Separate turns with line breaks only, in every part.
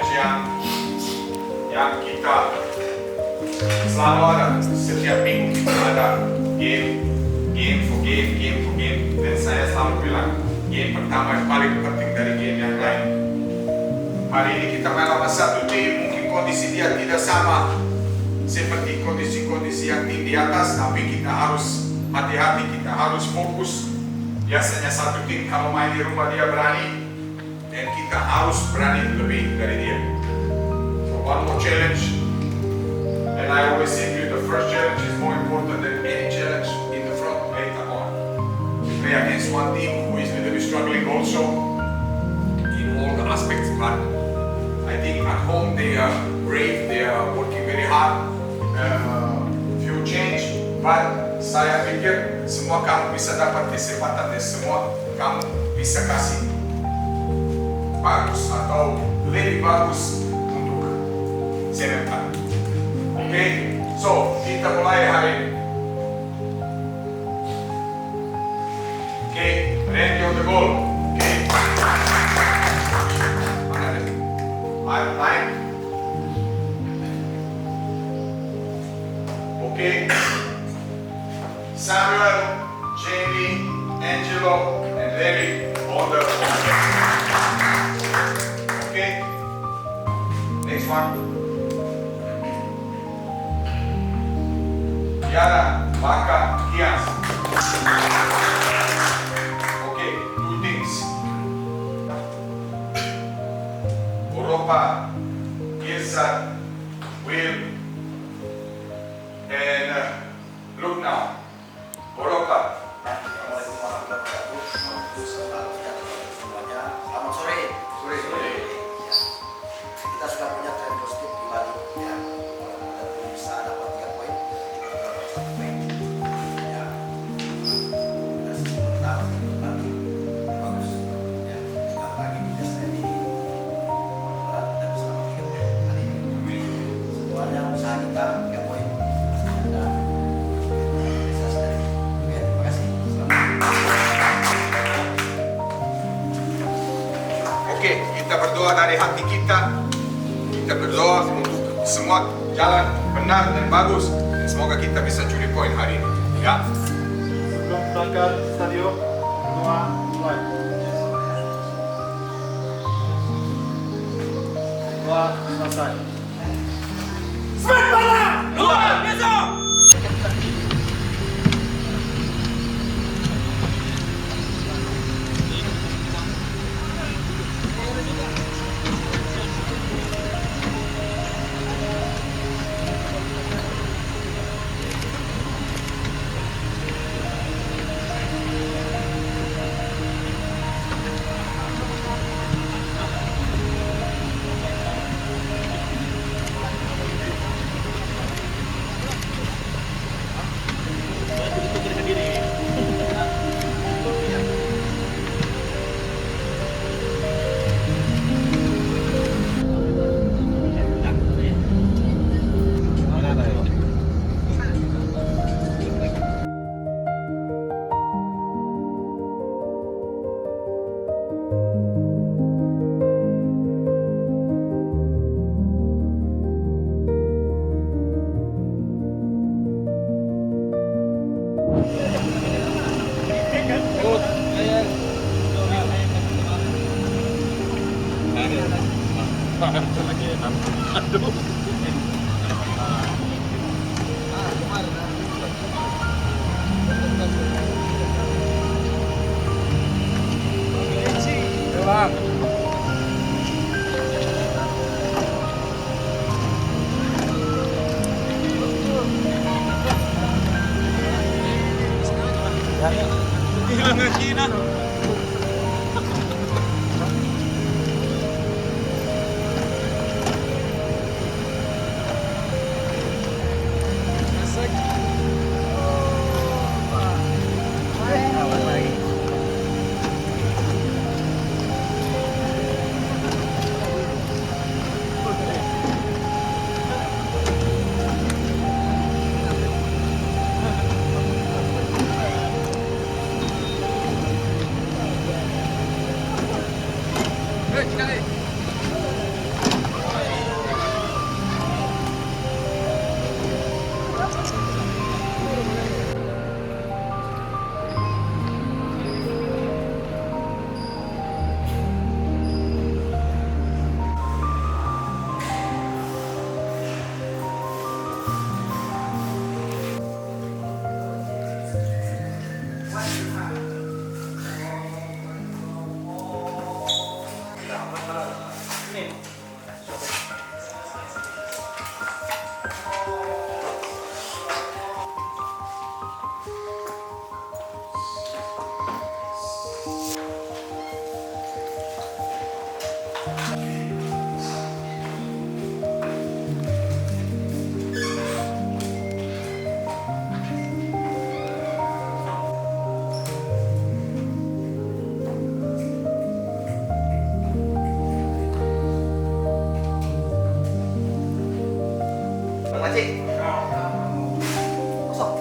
challenge yang kita selalu ada. Setiap minggu kita ada game for game. Dan saya selalu bilang, game pertama yang paling penting dari game yang lain. Hari ini kita melawan satu tim, mungkin kondisi dia tidak sama seperti kondisi-kondisi yang tim di atas, tapi kita harus hati-hati, kita harus fokus. Biasanya satu tim kalau main di rumah dia berani, dan kita harus berani lebih dari dia. So one more challenge, and I always say to you, the first challenge is more important than any challenge in the front later on. We play against one team who is a little bit struggling also in all the aspects, but I think at home they are brave, they are working very hard, few change, but saya pikir semua kamu bisa dapat kesempatan dan semua kamu bisa kasih bagus atau lebih bagus untuk sementara. Oke, so kita mulai hari ini. Oke, ready on the goal. Oke. Mana deh? Line. Oke. Samuel, Jamie, Angelo, and Larry on the okay. Next one. Yara, Baka, Kias. Okay, two things. Europa, Irsa, Will, and look now. Europa.
Assalamualaikum warahmatullahi wabarakatuh. Semuanya, selamat sore.
Sore.
Ya. Kita sudah punya tren positif di Bali. Ya, walaupun bisa dapat 3 poin, kita dapat 1 poin. Ya, dan sebentar Bali bagus. Ya, kita lagi di desa ini, mudah-mudahan kita bisa dapat 3 poin hari ini. Semuanya usaha kita 3 poin. Dan bisa sendiri. Ya, terima kasih.
Oke, kita berdoa dari hati kita. Kita berdoa untuk semua jalan benar dan bagus. Dan semoga kita bisa curi poin hari ini. Ya.
Sebelum berangkat stadion, doa mulai. Doa selesai.
Luar biasa. Hilang lagi na.
Cik. Kosong.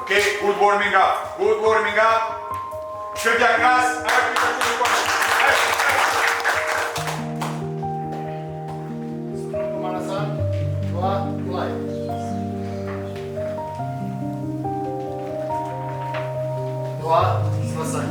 Oke, good warming up. Good warming up. Kerja keras. Ayo kita tunggu.
Sebelum pemanasan, doa mulai. Doa selesai.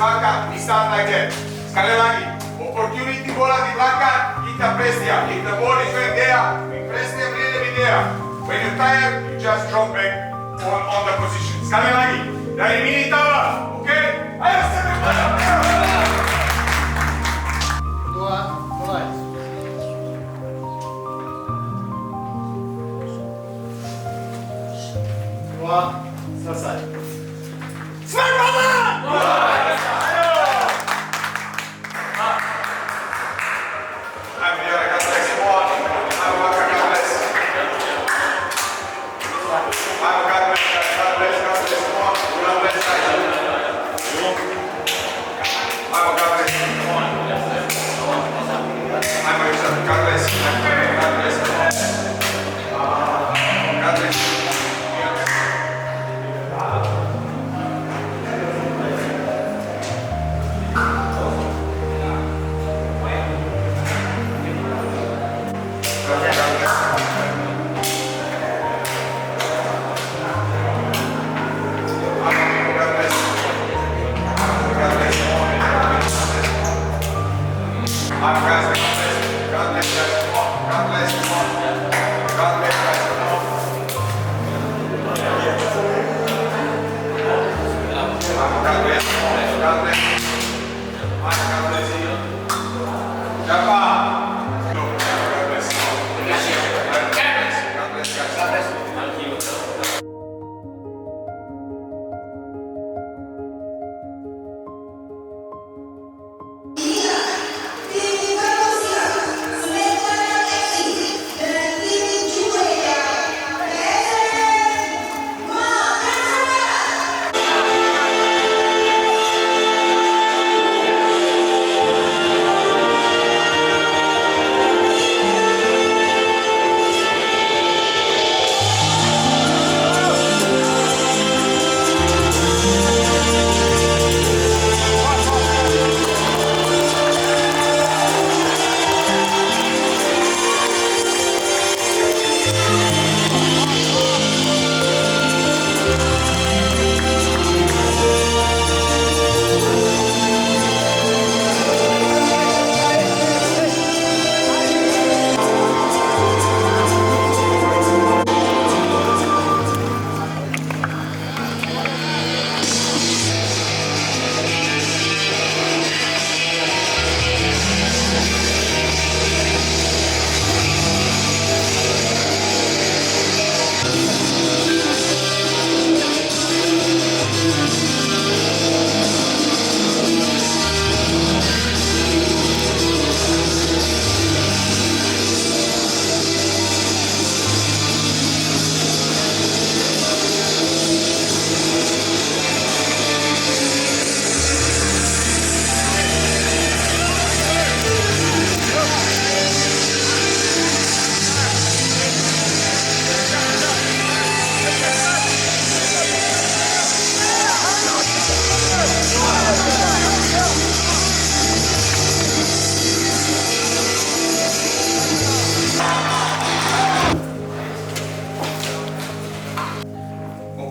belakang, we start like that. Sekali lagi, opportunity bola di belakang, kita press dia. If the ball is going there, we press them a little bit there. When you're tired, you just drop back on the position. Sekali lagi, dari mini tower, oke? Ayo, step back.
Dua, mulai. Dua, selesai.
Semangat bola! Ayo, biar agak flex semua. Ayo, agak flex. Ayo, agak flex semua. Ulang flex lagi. Ayo, agak flex. Ayo, bisa agak flex. Agak flex. Agak flex.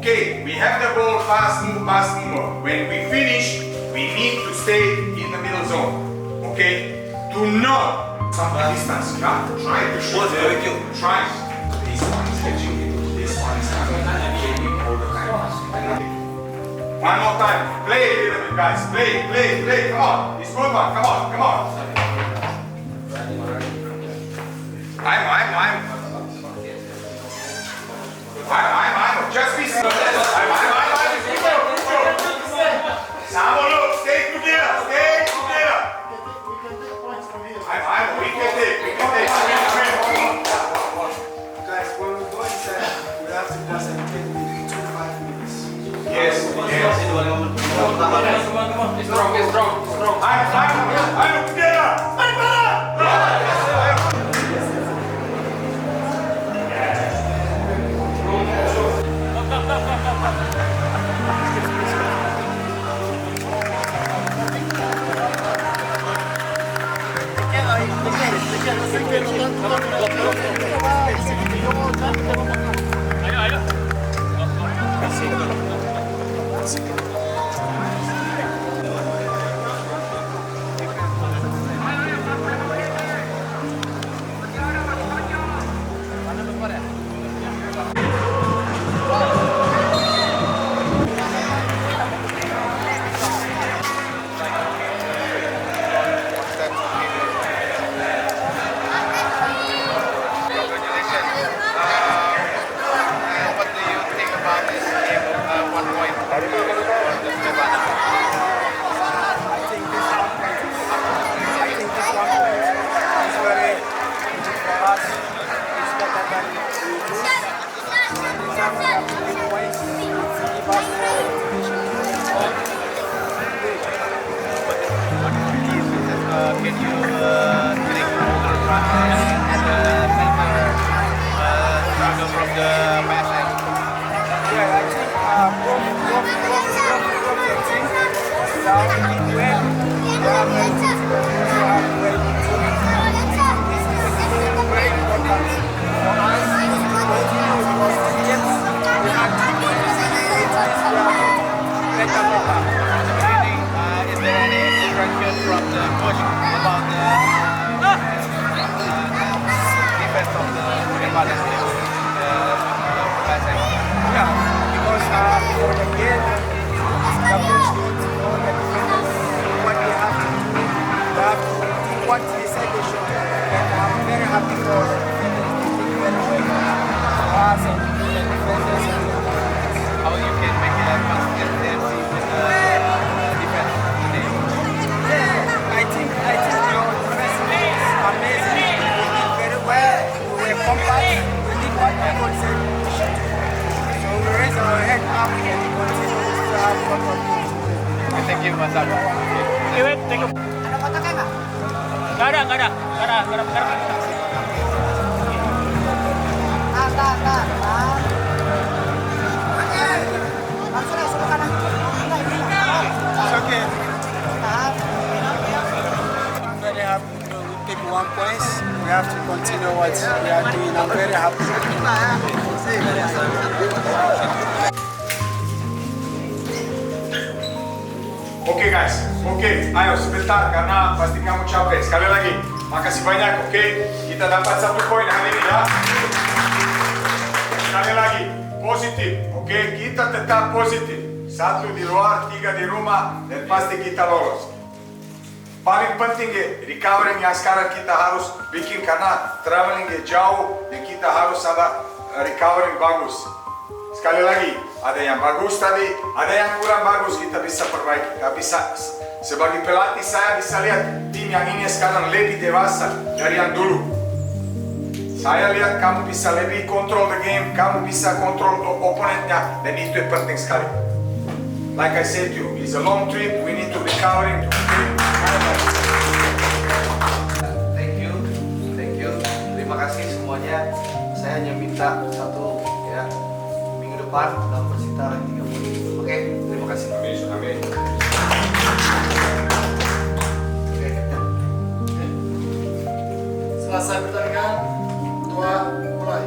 Okay, we have the ball, pass, move. When we finish, we need to stay in the middle zone. Okay? Do not some distance. Yeah? Try to shoot. Try. This one is catching it. This one is coming and aiming all the time. One more time. Play a little bit, guys. Play. Come on. It's good one. Come on. I'm. Just be still. I'm. Samo, look. Stay together. We can take.
Guys, when we go inside, we have to concentrate within 2 to 5 minutes.
Yes.
It's strong.
I'm together.
take over from struggle from the passing.
Yeah, I think both the team now did well. They are very good. They are very good. This is very important for us to continue because yes, we have to better.
Is there any instruction from the coach about the defense of the Palace team? Passing.
Yeah, because for the game, the coach told the defenders what they have to do. They have to do what he said they should do. And I'm very happy for the defenders. They did very well for us and the defenders and the others.
How you can make a consistency with the defense today?
Yeah, I think our defense is amazing. We did very well. We were compact. We did what the coach said we should do. So we raised our head up and we continue to have what we do.
Thank you, Mas Abang.
Ada kotaknya nggak?
Nggak ada.
Tahan. Langsung ya, sudah kanan. Enggak, ini nggak.
It's okay.
Tahan.
I'm very happy to pick 1 point. We have to continue what we are doing. I'm very happy.
Oke guys, oke, ayo sebentar karena pasti kamu capek. Sekali lagi, makasih banyak, oke? Kita dapat 1 poin hari ini ya. Sekali lagi, positif, oke? Kita tetap positif. 1 di luar, 3 di rumah, dan pasti kita lolos. Paling penting ya, recovering yang sekarang kita harus bikin karena traveling jauh dan kita harus ada recovering bagus. Sekali lagi, ada yang bagus tadi, ada yang kurang bagus, kita bisa perbaiki. Tapi sebagai pelatih saya bisa lihat tim yang ini sekarang lebih dewasa dari yang dulu. Saya lihat kamu bisa lebih kontrol the game, kamu bisa kontrol oponentnya, dan itu yang penting sekali. Like I said to you, it's a long trip, we need to recovering.
Thank you. Terima kasih semuanya. Saya hanya minta satu ya, minggu depan dalam persita 30. Oke, terima kasih.
Amin.
Oke, Kapten.
Selesai pertandingan. 2, mulai.